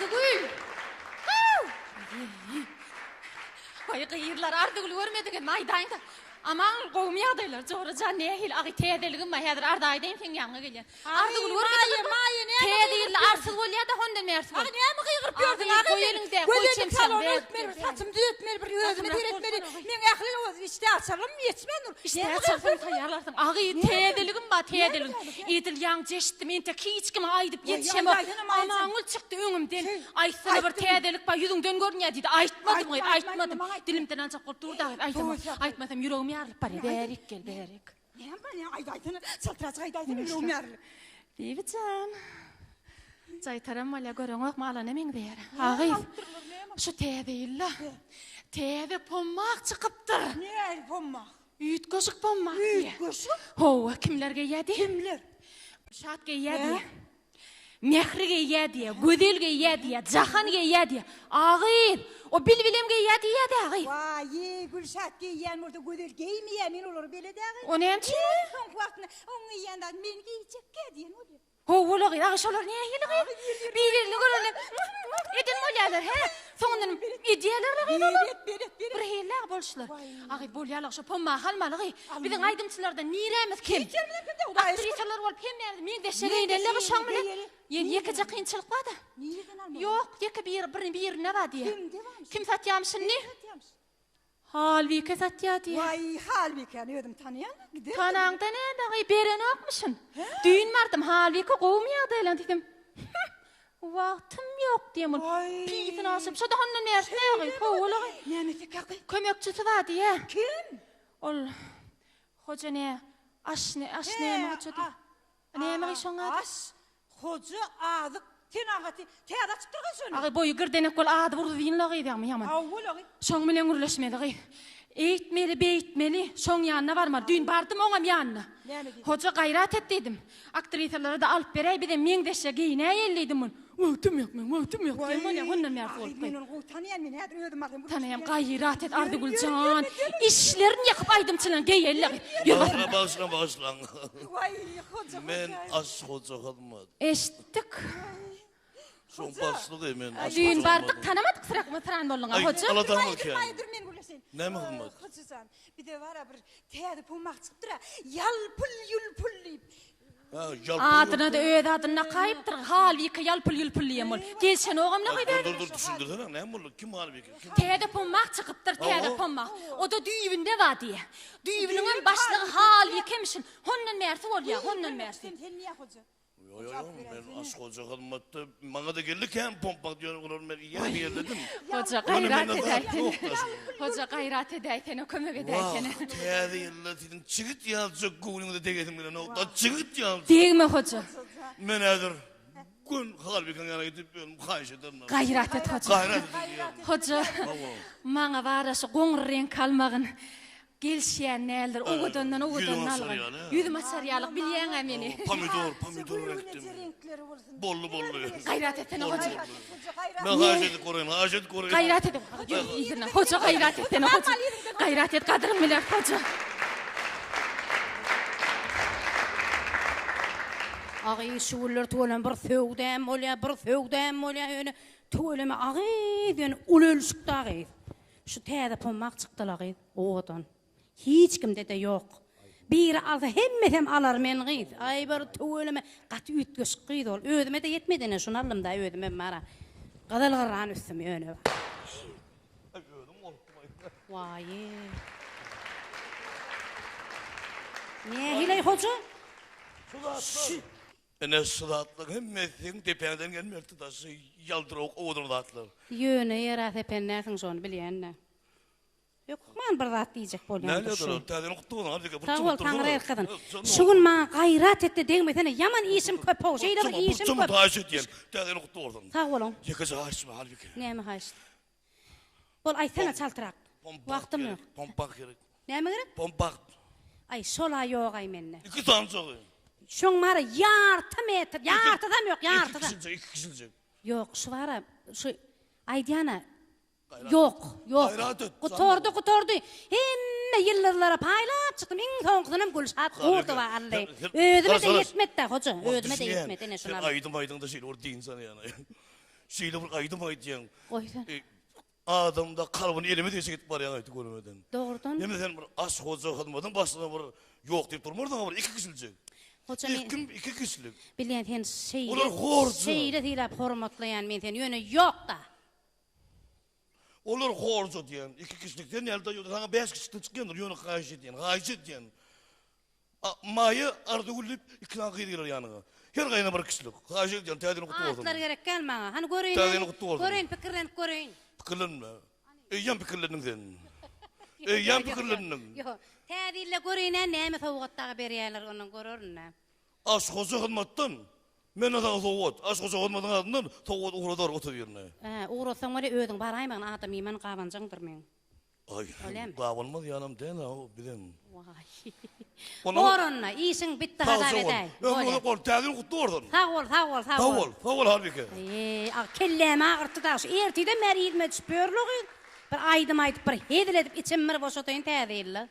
Ardıgül. Vay kıyırlar Ardıgül görmediğin maydaydı. Aman kovmayadaylar çoğraca nehil ağı teyedeligin mayadır Ardaydayn sen yanına gelyen. Ardıgül görmediğin teyedeyirli arsız ol ya da hondan mersi ol. Ağı neye mi kıyırıp gördün ağı? Koyelinde koyçem sen ver. Saçımı düzeltmeli bir özümü diretmeli. Men akıllı işte açalım yetmen nur. İşte açalım tayarlarsın. Ağı teyedeligin ba teyedeligin. İdil yan ceşittim ente hiç kim aydıp yetişem o. Aman ol çıktı önümden. Aysana bir teyedelik ba yüzünden görün ya dedi. Aytmadım. Dilimden ancak kurtulur da aytmadım yüreğimi yarılıp bari. Berik gel berik. Ne yapayım aydaytını saltıracak aydaytını yüreğimi yarılıp. Deybi can. Caytaram vala görün ok mala nemen der. Ağı şu teyedeyilla. Teyede pommak çıkıptır. Ne pommak? Üyüt koşuk pommak. Üyüt koşuk? Hova kimlerge yedi? Kimler? Şatge yedi. Mehrige yedi. Güzelge yedi. Cahange yedi. Ağır. O bilbilemge yedi ağır. Vay Gülşat giyen burada güzel giymeyen men olur böyle de ağır. O ne için? Son vaktine onu yiyenler men giyecek gediyen oluyor. Hova ağır. Ağışalar neye yili? Birli görelim. Edin molyalar he. Sonundan ideyalar ağır. Bir heyler bolşlar. Ağır bolyalar şu pomma halmalı. Bizim aydımçılarda niremiz kim? Aktrisalar olup hem men de şereyinler şamlı. Yeke kıyınçılık var da. Yok, yeke bir ne var diye. Kim satyamışsın ne? Halvike satya diye. Vay halvike ne ödüm tanıyan? Tanağında ne dağı beren okmuşsun. Düğün vardım halvike kovmayadı elan dedim. Vaktim yok diyemul. Piyitin asıp soda onun nersine yağı. Kovulu. Kömekçisi var diye. Kim? Ol. Hoca ne? Aş ne mi hoca da? Ne mi son adı? Hoca adı. Tenagati. Teada çıktırgın şunu. Ağı boyu gırdenek kol adı vurdu deyin lağı diye mi yaman? Avvulağı. Şoň bilen gürleşmeli. Eğitmeli, beyitmeli. Şoň yanına varma. Dün bardım oňam yanına. Hoca gayrat et dedim. Aktrisalara da alıp berey bir de men deşe giyine yelliydim mun. Vaktim yok men, vaktim yok. Diýen ya hondan mer bolup. Men tanıyan men hadi ödüm bardım. Tanıyam gayrat et Ardıgülcan. İşlerini yakıp aydımçılan geyelli. Başlan. Vay hoca. Men as hoca olmadı. Eşittik. Son başlık emen. Düğün bardık tanamadık sırak mı tıran bolluğa hoca? Alatamam ki. Hayır men güllesin. Ne mi olmadı? Hocasan bir de var bir teada pommak çıktı. Yalpul yulpul deyip. Adına da öğüt adına kayıptır. Halvike yalpul yulpul yemul. Gelsen oğam ne kadar? Dur düşündürsene ne oldu? Kim halvike? Teyde pommak çıkıptır teyde pommak. O da düğünde var diye. Düğünün başlığı halvikemişsin. Hondan mersi ol ya hondan mersi. Sen niye hoca? Yo ben as hoca olmadı. Bana da gelirken pompa diyorum ben iyi yerledim. Hoca gayret ederken. Hoca gayret ederken kömek ederken. Teyde yıllatın çıgıt yazcak gönlümde degedim ben o da çıgıt yaz. Değil mi hoca? Men adır. Gün halbikın yana gidip ben kayış ederim. Gayret et hoca. Gayret Hoca. Mana var şu goňur renk kalmagyn. Gelşen neler oğudandan algan. Yüzüm açaryalyk bilýän meni. Pomidor ektim. Bollu. Gayret etsen hoca. Ben hajet korayım. Gayret edin. Hoca gayret etsen hoca. Gayret et kadrym bilen hoca. Ağı şuwullar tolan bir söwdem bolýar öne tolama ağı den ululşuk dağı. Şu täze pommak çykdylar oğudan. Hiç kimde de yok. Bir alsa hemmem alar men gyd. Ay bir tolama gat ütgüş gyd ol. Ödüme de yetmedine şunu aldım da ödüme mara. Gadalgaran üstüme öne. Vay. Ne hilay hoca? Ene sudatlyk hemmetin tepeden gelmekdi da yaldyrak oğudurdatlar. Yöne yara tepenlersin şonu bilýän. Yok, man bir zat diýjek bolýan. Näledir? Täze noktuň hadi bu. Sağ ol, taňra erkadyn. Şugun maňa gayrat etdi deňmesene, yaman işim köp ol. Şeýle işim köp. Zum taş etýän. Täze noktuň. Sağ olun. Ýeke haýsy halbuki. Näme haýsy? Bol aýsana çaltyrak. Wagtym ýok. Pompak gerek. Näme gerek? Pompak. Ay, şola ýok ay menne. 2 tançagy. Şoň mara yartym etdir. Yartydam ýok, yartydam. 2 kişilik. Ýok, şu bara, şu aýdyana. Yok. Kutordu. Hemme yıllarlara paylap çıktım. En soňkysyny Gülşat gordy var Allay. Ödüme de yetmedi de hoca. Ödüme de yetmedi ne şuna. Aydın da şey orada insan yani. Şeýle bir aýdym aýdýan. Goýsa. Adamda kalbini elime dese gitip barýan aýdy görmeden. Doğrudan. Neme sen bir aş hoja hyzmatyň başlygyna bir ýok diýip durmardyň, bir iki kişilik. Hoca men İki kişilik. bilýän sen şeýle. Olar hordy. Şeýle diýip hormatlaýan men seni ýöne ýok da. Olar horja diýen, iki kişilikden elde ýok, sana 5 kişilikden çykýandyr, ýöne gaýjy diýen, gaýjy diýen. Maýy ardy gülüp ikna gyýdylar ýanyga. Her gaýna bir kişilik, gaýjy diýen, täzeni gutdy boldy. Atlar gerek gelmäňe. Hani göreýin. Täzeni gutdy boldy. Göreýin, pikirlenip göreýin. Pikirlenme. Eýýän pikirlendiň. Eýýän pikirlendiň. Ýok. Täzille göreýin, näme sowgatdagy berýärler onuň görürne. Aş hoja hyzmatdan men adam sowgat, aş hoja hyzmatyň adyndan sowgat uğradar otur ýerine. Uğrasaň wara özüň baraýmaň adam iman gabanjaňdyr men. Ay, Öyle mi? gabalmaz ýanam den o bilen. Vay. Ona- Orunna işin bitti hada bedäy. Onu kol täzeni gutdy ordan. Sag ol, sag ol, sag ol. Fawal harbike. Kelleme ağırtı da şu ertide meri ilme düşpörlüğü. Bir aydım aytıp bir hediledip içim mir boşatayın täzeli.